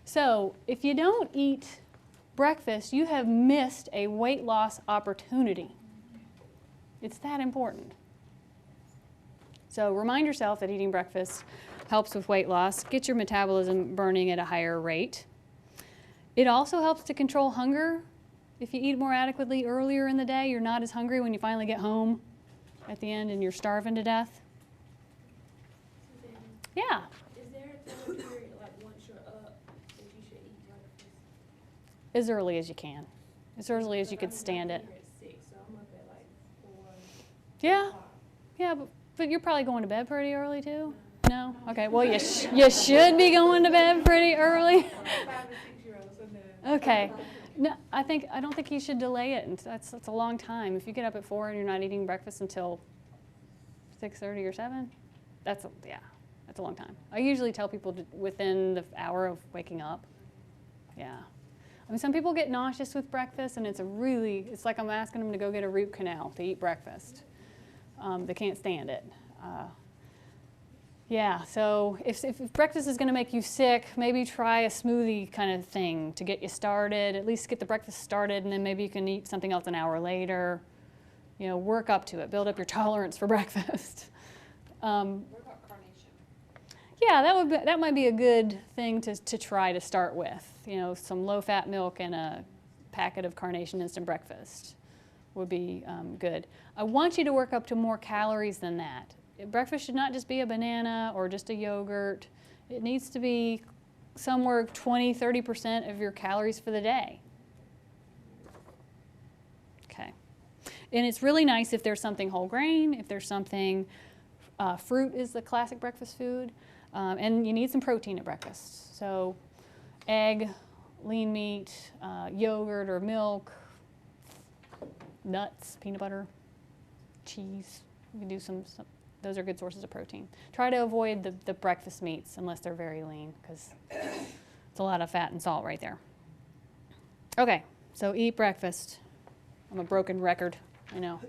So if you don't eat breakfast, you have missed a weight loss opportunity. It's that important. So remind yourself that eating breakfast helps with weight loss, get your metabolism burning at a higher rate. It also helps to control hunger. If you eat more adequately earlier in the day, you're not as hungry when you finally get home at the end and you're starving to death. Yeah. Is there a time period, like once you're up, that you should eat breakfast? As early as you can. As early as you could stand it. I'm here at 6, so I'm up at like 4. Yeah. Yeah, but you're probably going to bed pretty early too? No? Okay, well, you should be going to bed pretty early. 5 and 6-year-olds, so no. Okay. No, I don't think you should delay it. And that's a long time. If you get up at 4 and you're not eating breakfast until 6:30 or 7, that's a long time. I usually tell people within the hour of waking up. Yeah. I mean, some people get nauseous with breakfast, and it's like I'm asking them to go get a root canal to eat breakfast. They can't stand it. Yeah, so if breakfast is going to make you sick, maybe try a smoothie kind of thing to get you started, at least get the breakfast started, and then maybe you can eat something else an hour later. You know, work up to it, build up your tolerance for breakfast. What about carnation? Yeah, that might be a good thing to try to start with. You know, some low-fat milk and a packet of Carnation instant breakfast would be good. I want you to work up to more calories than that. Breakfast should not just be a banana or just a yogurt. It needs to be somewhere 20-30% of your calories for the day. Okay. And it's really nice if there's something whole grain, if there's something, fruit is the classic breakfast food, and you need some protein at breakfast. So egg, lean meat, yogurt or milk, nuts, peanut butter, cheese. You can do some those are good sources of protein. Try to avoid the breakfast meats unless they're very lean, because it's a lot of fat and salt right there. Okay, so eat breakfast. I'm a broken record, I know.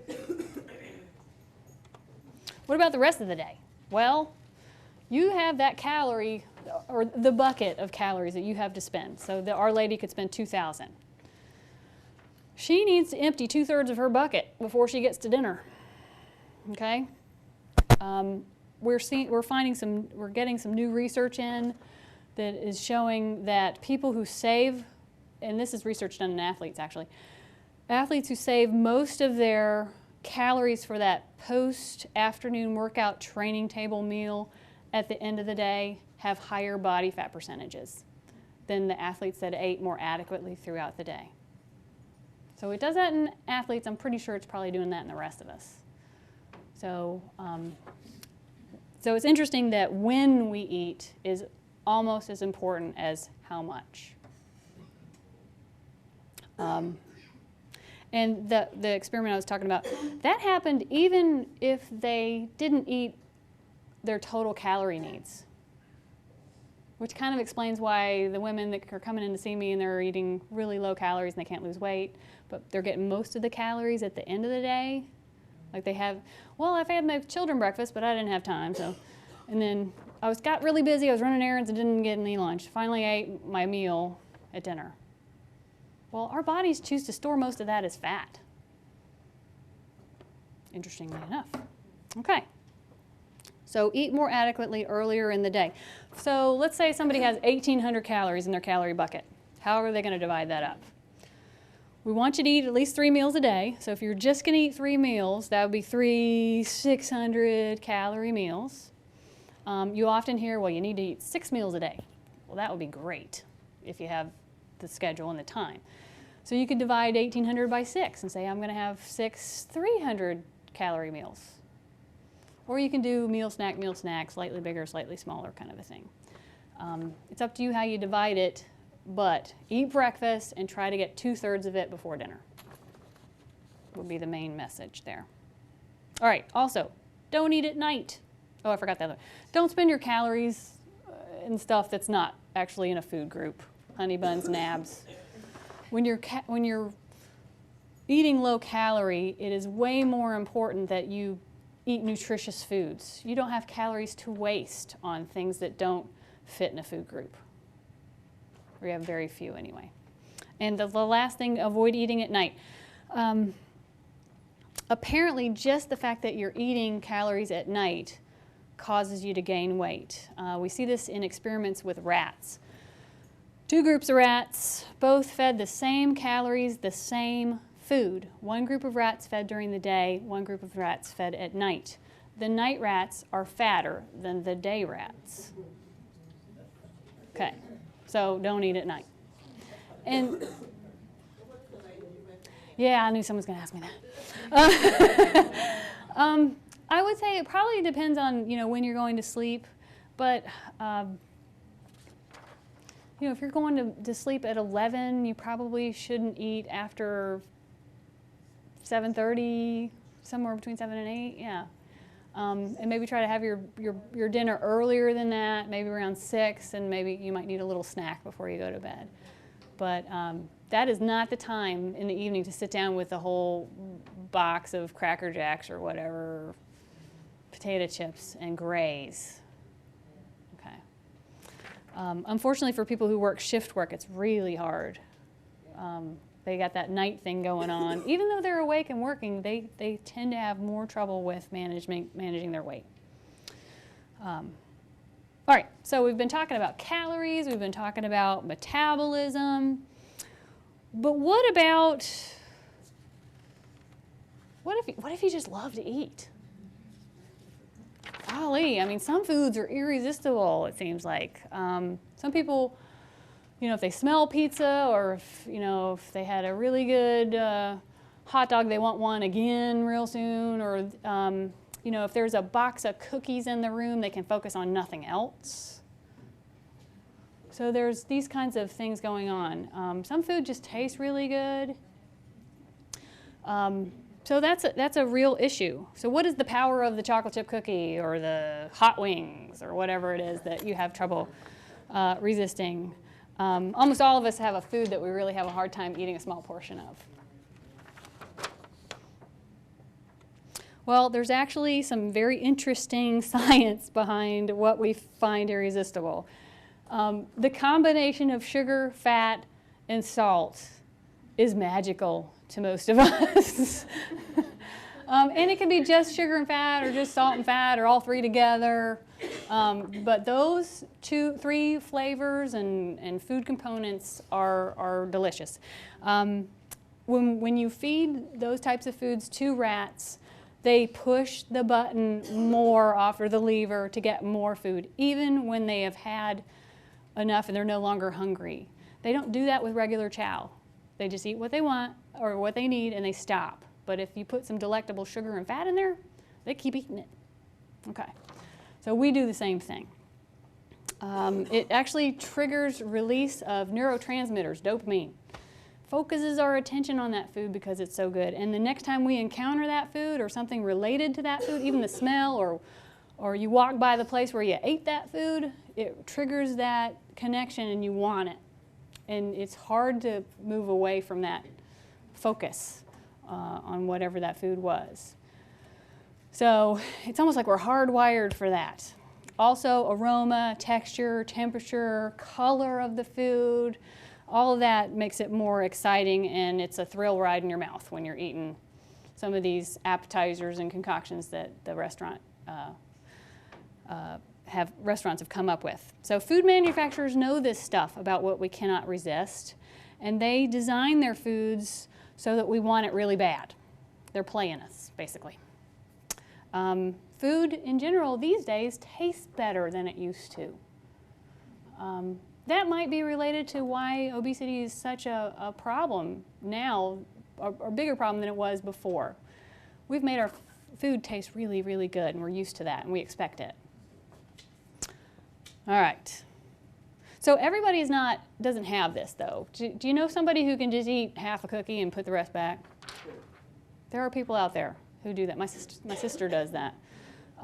What about the rest of the day? Well, you have that calorie, or the bucket of calories that you have to spend. So Our Lady could spend 2,000. She needs to empty 2/3 of her bucket before she gets to dinner. Okay? We're getting some new research in that is showing that people who save, and this is research done in athletes actually, athletes who save most of their calories for that post-afternoon workout training table meal at the end of the day have higher body fat percentages than the athletes that ate more adequately throughout the day. So it does that in athletes. I'm pretty sure it's probably doing that in the rest of us. So, so it's interesting that when we eat is almost as important as how much. And the experiment I was talking about, that happened even if they didn't eat their total calorie needs, which kind of explains why the women that are coming in to see me and they're eating really low calories and they can't lose weight, but they're getting most of the calories at the end of the day. Like they have, well, I've had my children breakfast, but I didn't have time, so. And then got really busy, I was running errands and didn't get any lunch. Finally ate my meal at dinner. Well, our bodies choose to store most of that as fat. Interestingly enough. Okay. So eat more adequately earlier in the day. So let's say somebody has 1,800 calories in their calorie bucket. How are they going to divide that up? We want you to eat at least 3 meals a day. So if you're just going to eat 3 meals, that would be 3 600-calorie meals. You often hear, well, you need to eat 6 meals a day. Well, that would be great if you have the schedule and the time. So you could divide 1,800 by 6 and say, I'm going to have 6 300-calorie meals. Or you can do meal, snack, slightly bigger, slightly smaller kind of a thing. It's up to you how you divide it, but eat breakfast and try to get 2/3 of it before dinner would be the main message there. All right, also, don't eat at night. Oh, I forgot the other. Don't spend your calories in stuff that's not actually in a food group. Honey buns, nabs. When you're eating low calorie, it is way more important that you eat nutritious foods. You don't have calories to waste on things that don't fit in a food group. We have very few anyway. And the last thing, avoid eating at night. Apparently, just the fact that you're eating calories at night causes you to gain weight. We see this in experiments with rats. 2 groups of rats, both fed the same calories, the same food. One group of rats fed during the day, one group of rats fed at night. The night rats are fatter than the day rats. Okay, so don't eat at night. And yeah, I knew someone was going to ask me that. I would say it probably depends on when you're going to sleep, but if you're going to sleep at 11, you probably shouldn't eat after 7:30, somewhere between 7 and 8, yeah. And maybe try to have your dinner earlier than that, maybe around 6, and maybe you might need a little snack before you go to bed. But that is not the time in the evening to sit down with a whole box of Cracker Jacks or whatever, potato chips, and graze. Unfortunately for people who work shift work, it's really hard. They got that night thing going on. Even though they're awake and working, they tend to have more trouble with managing their weight. All right, so we've been talking about calories, we've been talking about metabolism, but what if you just love to eat? Golly, I mean, some foods are irresistible, it seems like. Some people, if they smell pizza or if they had a really good hot dog, they want one again real soon. Or, if there's a box of cookies in the room, they can focus on nothing else. So there's these kinds of things going on. Some food just tastes really good. So that's a real issue. So what is the power of the chocolate chip cookie or the hot wings or whatever it is that you have trouble resisting? Almost all of us have a food that we really have a hard time eating a small portion of. Well, there's actually some very interesting science behind what we find irresistible. The combination of sugar, fat, and salt is magical to most of us. And it can be just sugar and fat or just salt and fat or all 3 together. But those 3 flavors and food components are delicious. When you feed those types of foods to rats, they push the button more off or the lever to get more food, even when they have had enough and they're no longer hungry. They don't do that with regular chow. They just eat what they want or what they need and they stop. But if you put some delectable sugar and fat in there, they keep eating it. Okay, so we do the same thing. It actually triggers release of neurotransmitters, dopamine. Focuses our attention on that food because it's so good. And the next time we encounter that food or something related to that food, even the smell or you walk by the place where you ate that food, it triggers that connection and you want it. And it's hard to move away from that focus on whatever that food was. So it's almost like we're hardwired for that. Also, aroma, texture, temperature, color of the food, all of that makes it more exciting, and it's a thrill ride in your mouth when you're eating some of these appetizers and concoctions that the restaurants have come up with. So food manufacturers know this stuff about what we cannot resist, and they design their foods so that we want it really bad. They're playing us, basically. Food in general these days tastes better than it used to. That might be related to why obesity is such a problem now, a bigger problem than it was before. We've made our food taste really, really good, and we're used to that, and we expect it. All right. So everybody doesn't have this, though. Do you know somebody who can just eat half a cookie and put the rest back? There are people out there who do that. My sister does that.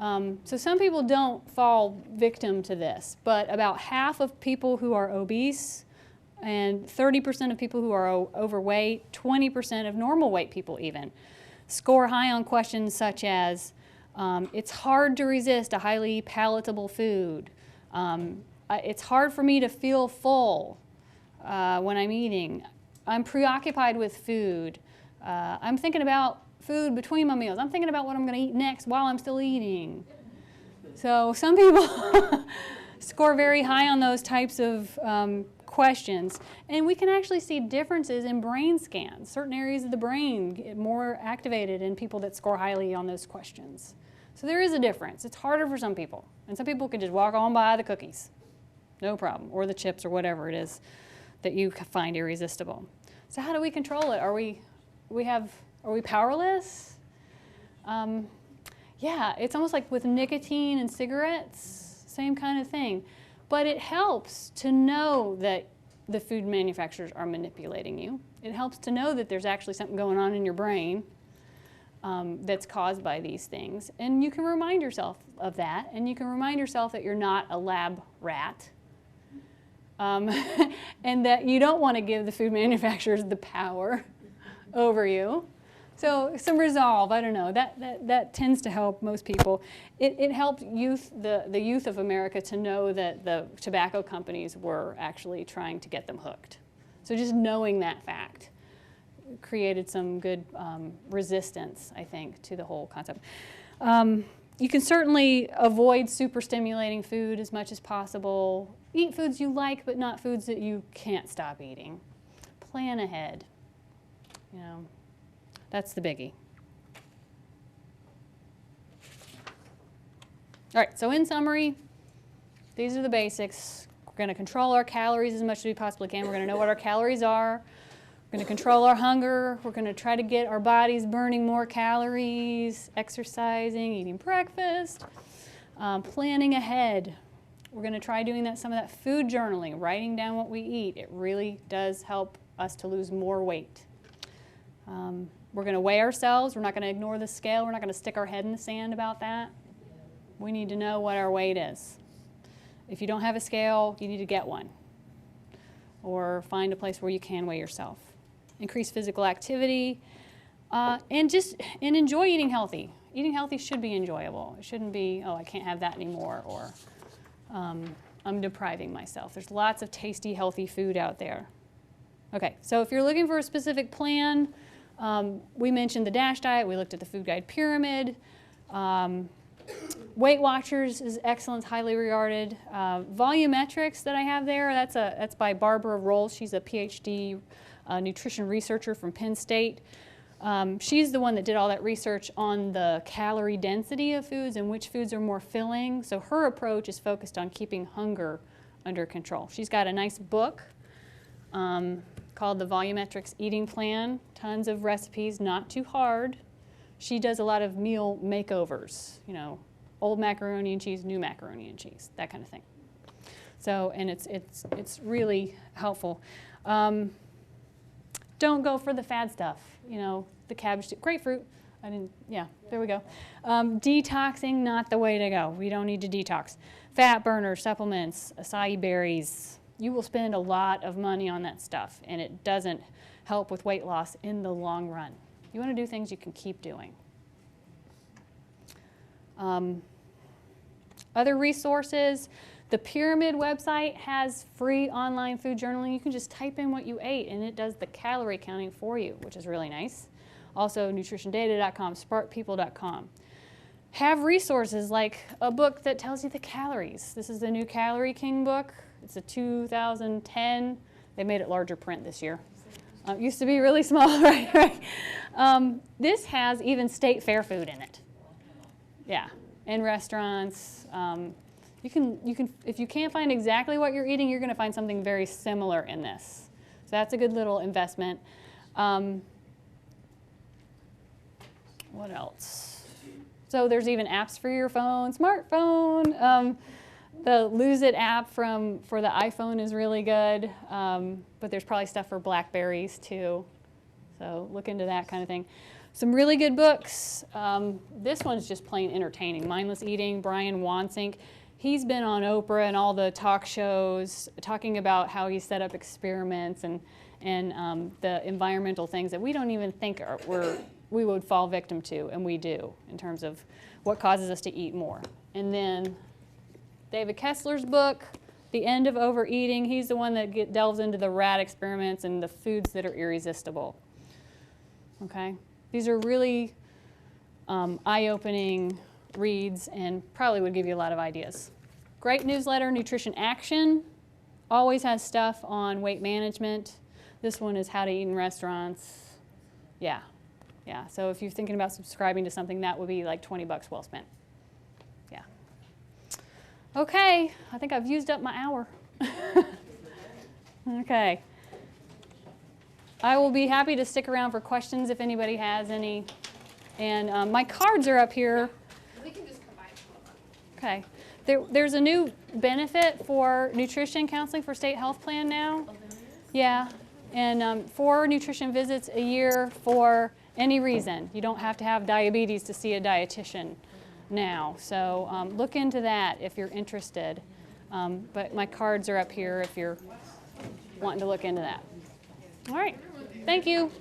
So some people don't fall victim to this, but about half of people who are obese and 30% of people who are overweight, 20% of normal weight people even, score high on questions such as, it's hard to resist a highly palatable food. It's hard for me to feel full when I'm eating. I'm preoccupied with food. I'm thinking about food between my meals. I'm thinking about what I'm going to eat next while I'm still eating. So some people score very high on those types of questions. And we can actually see differences in brain scans. Certain areas of the brain get more activated in people that score highly on those questions. So there is a difference. It's harder for some people. And some people can just walk on by the cookies. No problem. Or the chips or whatever it is that you find irresistible. So how do we control it? Are we powerless? Yeah, it's almost like with nicotine and cigarettes, same kind of thing. But it helps to know that the food manufacturers are manipulating you. It helps to know that there's actually something going on in your brain that's caused by these things. And you can remind yourself of that, and you can remind yourself that you're not a lab rat. And that you don't want to give the food manufacturers the power over you. So some resolve, I don't know, that tends to help most people. It helped the youth of America to know that the tobacco companies were actually trying to get them hooked. So just knowing that fact created some good resistance, I think, to the whole concept. You can certainly avoid super stimulating food as much as possible. Eat foods you like, but not foods that you can't stop eating. Plan ahead. You know, that's the biggie. All right, so in summary, these are the basics. We're going to control our calories as much as we possibly can. We're going to know what our calories are. We're going to control our hunger. We're going to try to get our bodies burning more calories, exercising, eating breakfast, planning ahead. We're going to try doing some of that food journaling, writing down what we eat. It really does help us to lose more weight. We're going to weigh ourselves. We're not going to ignore the scale. We're not going to stick our head in the sand about that. We need to know what our weight is. If you don't have a scale, you need to get one. Or find a place where you can weigh yourself. Increase physical activity, and enjoy eating healthy. Eating healthy should be enjoyable. It shouldn't be, oh, I can't have that anymore, or I'm depriving myself. There's lots of tasty, healthy food out there. Okay, so if you're looking for a specific plan, we mentioned the DASH diet. We looked at the food guide pyramid. Weight Watchers is excellent, highly regarded. Volumetrics that I have there, that's by Barbara Rolls. She's a PhD nutrition researcher from Penn State. She's the one that did all that research on the calorie density of foods and which foods are more filling. So her approach is focused on keeping hunger under control. She's got a nice book called the Volumetrics Eating Plan. Tons of recipes, not too hard. She does a lot of meal makeovers, you know, old macaroni and cheese, new macaroni and cheese, that kind of thing. So, and it's really helpful. Don't go for the fad stuff, you know, the cabbage, grapefruit. There we go. Detoxing, not the way to go. We don't need to detox. Fat burners, supplements, acai berries. You will spend a lot of money on that stuff, and it doesn't help with weight loss in the long run. You want to do things you can keep doing. Other resources, the Pyramid website has free online food journaling. You can just type in what you ate, and it does the calorie counting for you, which is really nice. Also, nutritiondata.com, sparkpeople.com. Have resources like a book that tells you the calories. This is the new Calorie King book. It's a 2010. They made it larger print this year. It used to be really small, right? This has even state fair food in it. Yeah, in restaurants. You can, if you can't find exactly what you're eating, you're going to find something very similar in this. So that's a good little investment. What else? So there's even apps for your phone, smartphone. The Lose It app for the iPhone is really good, but there's probably stuff for Blackberries too. So look into that kind of thing. Some really good books. This one's just plain entertaining. Mindless Eating, Brian Wansink. He's been on Oprah and all the talk shows talking about how he set up experiments and the environmental things that we don't even think we would fall victim to, and we do, in terms of what causes us to eat more. And then David Kessler's book, The End of Overeating. He's the one that delves into the rat experiments and the foods that are irresistible. Okay? These are really eye-opening reads and probably would give you a lot of ideas. Great newsletter, Nutrition Action. Always has stuff on weight management. This one is How to Eat in Restaurants. Yeah. So if you're thinking about subscribing to something, that would be like 20 bucks well spent. Yeah. Okay, I think I've used up my hour. Okay. I will be happy to stick around for questions if anybody has any. And my cards are up here. We can just combine them. Okay. There's a new benefit for nutrition counseling for state health plan now. Yeah. And 4 nutrition visits a year for any reason. You don't have to have diabetes to see a dietitian now. So look into that if you're interested. But my cards are up here if you're wanting to look into that. All right. Thank you.